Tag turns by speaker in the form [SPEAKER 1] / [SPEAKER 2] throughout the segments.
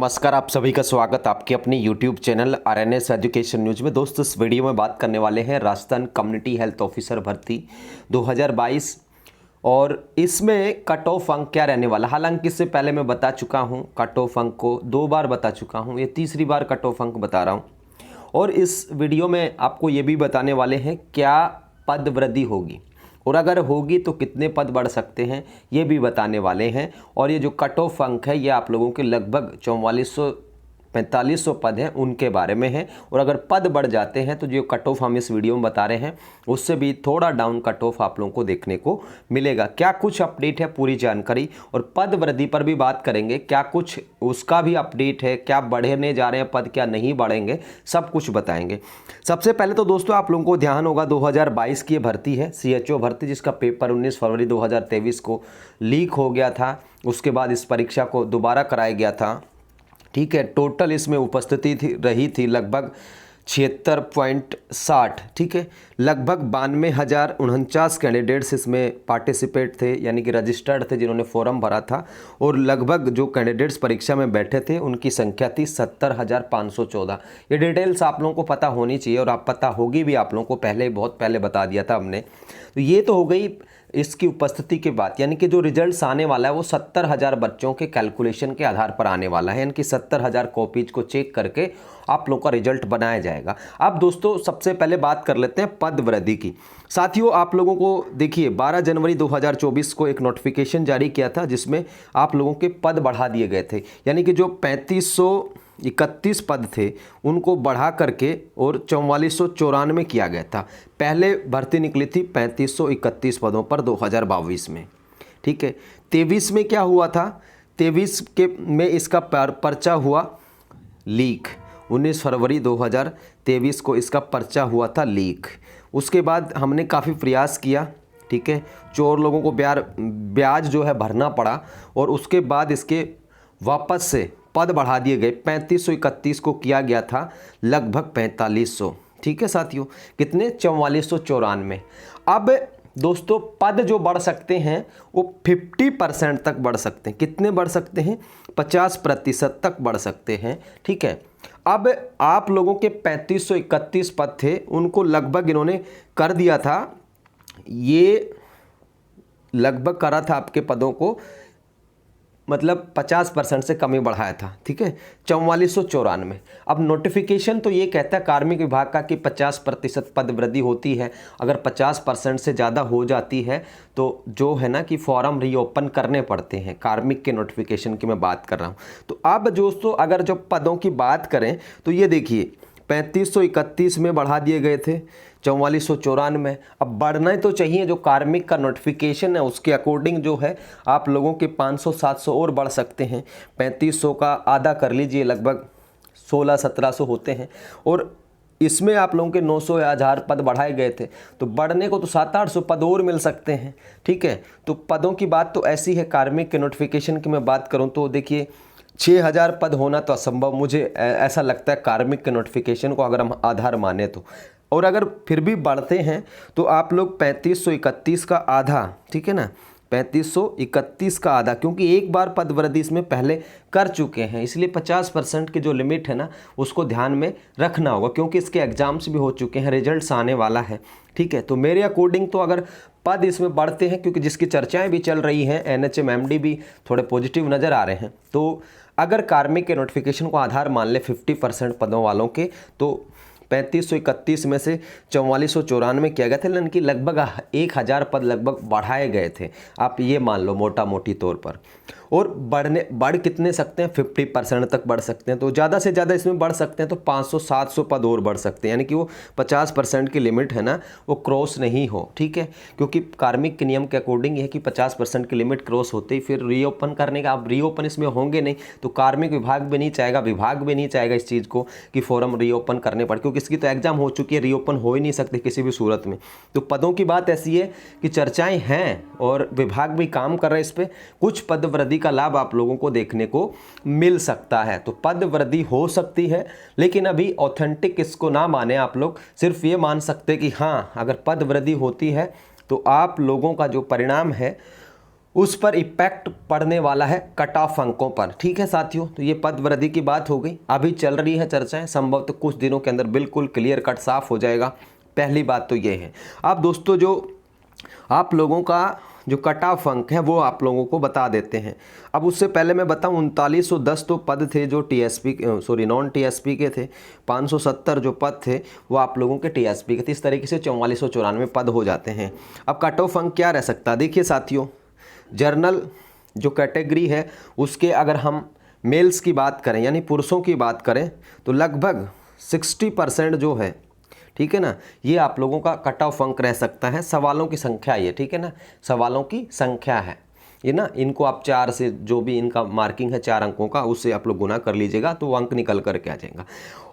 [SPEAKER 1] नमस्कार, आप सभी का स्वागत आपके अपने YouTube channel RNS education news में। दोस्तों, इस वीडियो में बात करने वाले हैं राजस्थान कम्युनिटी हेल्थ ऑफिसर भर्ती 2022 और इसमें कट ऑफ अंक क्या रहने वाला। हालांकि इससे पहले मैं बता चुका हूं, कट ऑफ अंक को 2 बार बता चुका हूं, ये तीसरी बार कट ऑफ अंक बता रहा हूं। और इस वीडियो में आपको ये भी बताने वाले हैं क्या पद वृद्धि होगी और अगर होगी तो कितने पद बढ़ सकते हैं, ये भी बताने वाले हैं। और ये जो कट ऑफ अंक है ये आप लोगों के लगभग 4400-4500 पद हैं उनके बारे में है। और अगर पद बढ़ जाते हैं तो जो कट ऑफ हम इस वीडियो में बता रहे हैं उससे भी थोड़ा डाउन कट ऑफ आप लोगों को देखने को मिलेगा। क्या कुछ अपडेट है, पूरी जानकारी, और पद वृद्धि पर भी बात करेंगे, क्या कुछ उसका भी अपडेट है, क्या बढ़ने जा रहे हैं पद, क्या नहीं बढ़ेंगे, सब कुछ बताएंगे। सबसे पहले तो दोस्तों आप लोगों को ध्यान होगा 2022 की भर्ती है, CHO भर्ती, जिसका पेपर 19 फरवरी 2023 को लीक हो गया था। उसके बाद इस परीक्षा को दोबारा कराया गया था। ठीक है, टोटल इसमें उपस्थिति रही थी लगभग 76.60। ठीक है, लगभग 92,049 कैंडिडेट्स इसमें पार्टिसिपेट थे, यानी कि रजिस्टर्ड थे जिन्होंने फॉर्म भरा था। और लगभग जो कैंडिडेट्स परीक्षा में बैठे थे उनकी संख्या थी 70,514। ये डिटेल्स आप लोगों को पता होनी चाहिए और आप पता होगी भी, आप लोगों को पहले, बहुत पहले बता दिया था हमने। तो ये तो हो गई इसकी उपस्थिति की बात, यानी कि जो रिजल्ट्स आने वाला है वो 70,000 बच्चों के कैलकुलेशन के आधार पर आने वाला है, यानी कि 70,000 कॉपीज को चेक करके आप लोगों का रिजल्ट बनाया जाएगा। अब दोस्तों सबसे पहले बात कर लेते हैं पद वृद्धि की। साथियों आप लोगों को देखिए 12 जनवरी 2024 को एक नोटिफिकेशन जारी किया था जिसमें आप लोगों के पद बढ़ा दिए गए थे, यानी कि जो 3531 पद थे उनको बढ़ा करके और 4494 किया गया था। पहले भर्ती निकली थी 3531 पदों पर 2022 में। ठीक है, 23 में क्या हुआ था, 23 के में इसका पर्चा हुआ लीक। 19 फरवरी 2023 को इसका पर्चा हुआ था लीक। उसके बाद हमने काफ़ी प्रयास किया, ठीक है, चोर लोगों को ब्याज जो है भरना पड़ा और उसके बाद इसके वापस से पद बढ़ा दिए गए। 3531 को किया गया था लगभग 4500। ठीक है साथियों, कितने, 4494। अब दोस्तों पद जो बढ़ सकते हैं वो 50% तक बढ़ सकते हैं। कितने बढ़ सकते हैं, 50% तक बढ़ सकते हैं। ठीक है, अब आप लोगों के 3531 पद थे उनको लगभग इन्होंने कर दिया था, ये लगभग करा था आपके पदों को, मतलब 50% से कम ही बढ़ाया था। ठीक है, 4494। अब नोटिफिकेशन तो ये कहता है कार्मिक विभाग का कि 50% पद वृद्धि होती है। अगर 50% से ज़्यादा हो जाती है तो जो है ना कि फॉर्म रीओपन करने पड़ते हैं। कार्मिक के नोटिफिकेशन की मैं बात कर रहा हूँ। तो अब दोस्तों अगर जो पदों की बात करें तो ये देखिए 3531 में बढ़ा दिए गए थे, 4494। अब बढ़ना तो चाहिए, जो कार्मिक का नोटिफिकेशन है उसके अकॉर्डिंग जो है आप लोगों के 500-700 और बढ़ सकते हैं। 3500 का आधा कर लीजिए, लगभग 1600-1700 होते हैं। और इसमें आप लोगों के 900 या 1000 पद बढ़ाए गए थे, तो बढ़ने को तो 700-800 पद और मिल सकते हैं। ठीक है, तो पदों की बात तो ऐसी है। कार्मिक के नोटिफिकेशन की मैं बात करूँ तो देखिए 6000 पद होना तो असंभव मुझे ऐसा लगता है, कार्मिक के नोटिफिकेशन को अगर हम आधार माने तो। और अगर फिर भी बढ़ते हैं तो आप लोग 3531 का आधा, ठीक है ना, 3531 का आधा, क्योंकि एक बार पद वृद्धि इसमें पहले कर चुके हैं, इसलिए 50% की जो लिमिट है ना उसको ध्यान में रखना होगा, क्योंकि इसके एग्जाम्स भी हो चुके हैं, रिजल्ट्स आने वाला है। ठीक है, तो मेरे अकॉर्डिंग तो अगर पद इसमें बढ़ते हैं, क्योंकि जिसकी चर्चाएं भी चल रही हैं, NHM MD भी थोड़े पॉजिटिव नज़र आ रहे हैं, तो अगर कार्मिक के नोटिफिकेशन को आधार मान ले 50% पदों वालों के, तो 3531 में से 4494 किया गया था, लेकिन कि लगभग 1000 पद लगभग बढ़ाए गए थे, आप ये मान लो मोटा मोटी तौर पर। और बढ़ कितने सकते हैं, 50% तक बढ़ सकते हैं। तो ज़्यादा से ज़्यादा इसमें बढ़ सकते हैं तो 500-700 पद और बढ़ सकते हैं, यानी कि वो 50% की लिमिट है ना वो क्रॉस नहीं हो। ठीक है, क्योंकि कार्मिक के नियम के अकॉर्डिंग है कि 50% की लिमिट क्रॉस होते ही फिर रीओपन करने का, अब रीओपन इसमें होंगे नहीं तो कार्मिक विभाग भी नहीं चाहेगा, विभाग भी नहीं चाहेगा इस चीज़ को कि फॉर्म रीओपन करने पड़े, क्योंकि इसकी तो एग्जाम हो चुकी है, रीओपन हो ही नहीं सकते किसी भी सूरत में। तो पदों की बात ऐसी है कि चर्चाएं हैं और विभाग भी काम कर रहे हैं इस पर। कुछ पद वृद्धि का लाभ आप लोगों को देखने को मिल सकता है, तो पद वृद्धि हो सकती है, लेकिन अभी ऑथेंटिक इसको ना माने आप लोग, सिर्फ ये मान सकते कि हाँ अगर पद वृद्धि होती है तो आप लोगों का जो परिणाम है उस पर इफेक्ट पड़ने वाला है कट ऑफ अंकों पर। ठीक है साथियों, तो ये पद वृद्धि की बात हो गई। अभी चल रही है चर्चाएं, संभवतः कुछ दिनों के अंदर बिल्कुल क्लियर कट साफ हो जाएगा। पहली बात तो ये है। अब दोस्तों जो आप लोगों का जो कट ऑफ अंक है वो आप लोगों को बता देते हैं। अब उससे पहले मैं बताऊं 3910 तो पद थे जो नॉन टीएसपी के थे। 570 जो पद थे वो आप लोगों के टीएसपी के थे। इस तरीके से 4494 पद हो जाते हैं। अब कट ऑफ अंक क्या रह सकता है? देखिए साथियों, जर्नल जो कैटेगरी है उसके अगर हम मेल्स की बात करें यानी पुरुषों की बात करें तो लगभग 60% जो है, ठीक है ना, ये आप लोगों का कट ऑफ अंक रह सकता है। सवालों की संख्या ये, ठीक है ना, सवालों की संख्या है ये ना, इनको आप 4 से जो भी इनका मार्किंग है 4 अंकों का उससे आप लोग गुना कर लीजिएगा तो वो अंक निकल करके आ जाएगा।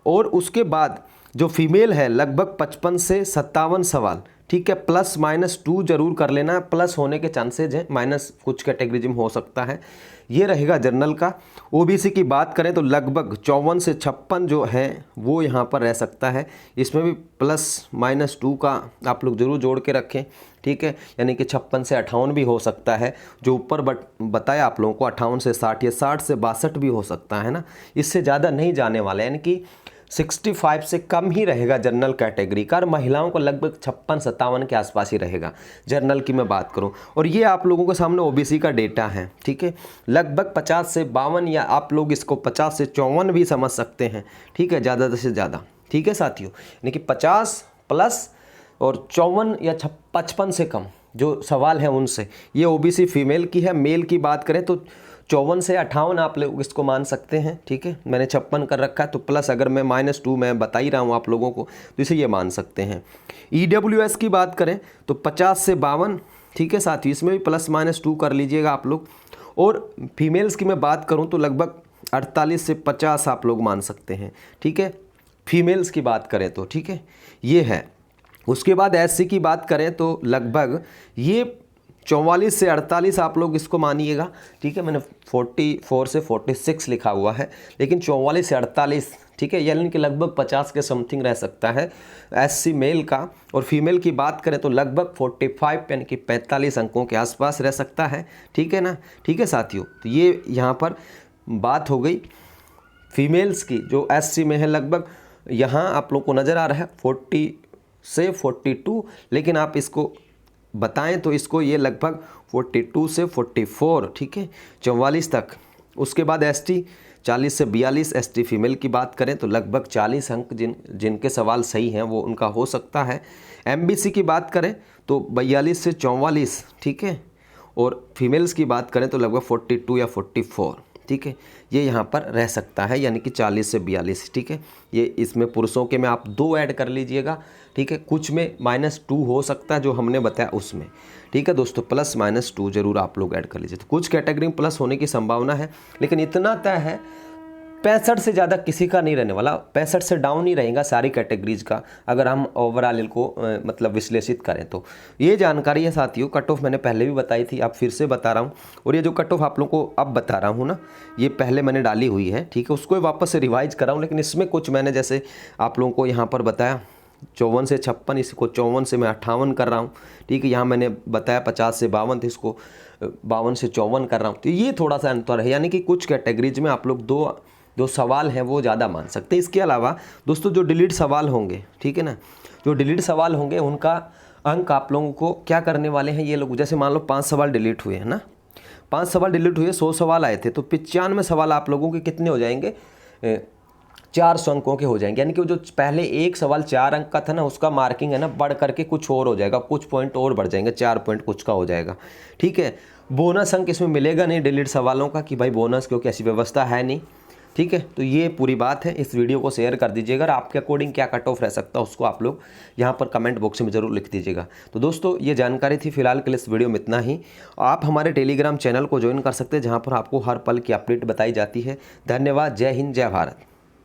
[SPEAKER 1] और उसके बाद जो फीमेल है लगभग 55 से 57 सवाल, ठीक है, +-2 जरूर कर लेना। प्लस होने के चांसेज हैं, माइनस कुछ कैटेगरीज हो सकता है। ये रहेगा जर्नल का। ओबीसी की बात करें तो लगभग 54 से 56 जो है वो यहाँ पर रह सकता है। इसमें भी +-2 का आप लोग जरूर जोड़ के रखें, ठीक है, यानी कि 56 से 58 भी हो सकता है। जो ऊपर बताया आप लोगों को 58 से 60 या 60 से 62 भी हो सकता है ना, इससे ज़्यादा नहीं जाने वाला, यानी कि 65 से कम ही रहेगा जनरल कैटेगरी का। और महिलाओं को लगभग 56-57 के आसपास ही रहेगा जनरल की मैं बात करूं। और ये आप लोगों के सामने ओबीसी का डेटा है, ठीक है, लगभग 50 से 52 या आप लोग इसको 50 से 54 भी समझ सकते हैं, ठीक है, ज़्यादा से ज़्यादा, ठीक है साथियों, यानी कि 50 प्लस और 54 या 55 से कम जो सवाल हैं उनसे। ये ओबीसी फीमेल की है। मेल की बात करें तो 54 से 58 आप लोग इसको मान सकते हैं, ठीक है, मैंने 56 कर रखा है तो प्लस अगर मैं -2 मैं बता ही रहा हूँ आप लोगों को तो इसे ये मान सकते हैं। ईडब्ल्यूएस की बात करें तो 50 से 52, ठीक है साथियों, इसमें भी +-2 कर लीजिएगा आप लोग। और फीमेल्स की मैं बात करूँ तो लगभग 48 से 50 आप लोग मान सकते हैं, ठीक है, फीमेल्स की बात करें तो, ठीक है, ये है। उसके बाद एससी की बात करें तो लगभग ये 44 से 48 आप लोग इसको मानिएगा, ठीक है, मैंने 44 से 46 लिखा हुआ है, लेकिन 44 से 48, ठीक है, यानी कि लगभग 50 के समथिंग रह सकता है एससी मेल का। और फीमेल की बात करें तो लगभग 45 यानी कि 45 अंकों के आसपास रह सकता है, ठीक है ना, ठीक है साथियों। तो ये यहाँ पर बात हो गई फीमेल्स की। जो एससी में है लगभग यहाँ आप लोग को नज़र आ रहा है 40 से 42, लेकिन आप इसको बताएं तो इसको ये लगभग 42 से 44, ठीक है, 44 तक। उसके बाद एसटी 40 से 42, एसटी फीमेल की बात करें तो लगभग 40 अंक जिनके सवाल सही हैं वो उनका हो सकता है। एमबीसी की बात करें तो 42 से 44, ठीक है, और फीमेल्स की बात करें तो लगभग 42 या 44, ठीक है, ये यहाँ पर रह सकता है, यानी कि 40 से 42, ठीक है। ये इसमें पुरुषों के में आप 2 ऐड कर लीजिएगा, ठीक है, कुछ में -2 हो सकता है जो हमने बताया उसमें, ठीक है दोस्तों, +-2 जरूर आप लोग ऐड कर लीजिए। तो कुछ कैटेगरी में प्लस होने की संभावना है, लेकिन इतना तय है 65 से ज़्यादा किसी का नहीं रहने वाला, 65 से डाउन ही रहेगा सारी कैटेगरीज का, अगर हम ओवरऑल इनको मतलब विश्लेषित करें तो। ये जानकारी है साथियों, कट ऑफ मैंने पहले भी बताई थी, अब फिर से बता रहा हूँ। और ये जो कट ऑफ आप लोगों को अब बता रहा हूँ ना, ये पहले मैंने डाली हुई है, ठीक है, उसको वापस से रिवाइज कर रहा हूँ। लेकिन इसमें कुछ मैंने जैसे आप लोगों को यहाँ पर बताया 54 से 56, इसको 54 से मैं 58 कर रहा हूँ, ठीक है, यहाँ मैंने बताया 50 से 52 थे, इसको 52 से 54 कर रहा हूँ। तो ये थोड़ा सा अंतर है, यानी कि कुछ कैटेगरीज में आप लोग दो सवाल हैं वो ज़्यादा मान सकते हैं। इसके अलावा दोस्तों जो डिलीट सवाल होंगे, ठीक है ना, जो डिलीट सवाल होंगे उनका अंक आप लोगों को क्या करने वाले हैं ये लोग, जैसे मान लो 5 सवाल डिलीट हुए हैं ना, 5 सवाल डिलीट हुए, 100 सवाल आए थे, तो 95 सवाल आप लोगों के कितने हो जाएंगे, 400 अंकों के हो जाएंगे। यानी कि जो पहले एक सवाल 4 अंक का था ना, उसका मार्किंग है ना बढ़ करके कुछ और हो जाएगा, कुछ पॉइंट और बढ़ जाएंगे, 4 पॉइंट कुछ का हो जाएगा, ठीक है। बोनस अंक इसमें मिलेगा नहीं डिलीट सवालों का कि भाई बोनस, क्योंकि ऐसी व्यवस्था है नहीं, ठीक है। तो ये पूरी बात है। इस वीडियो को शेयर कर दीजिएगा, और आपके अकॉर्डिंग क्या कट ऑफ रह सकता है उसको आप लोग यहाँ पर कमेंट बॉक्स में ज़रूर लिख दीजिएगा। तो दोस्तों ये जानकारी थी फिलहाल के लिए इस वीडियो में इतना ही। आप हमारे टेलीग्राम चैनल को ज्वाइन कर सकते हैं, जहाँ पर आपको हर पल की अपडेट बताई जाती है। धन्यवाद। जय हिंद, जय भारत।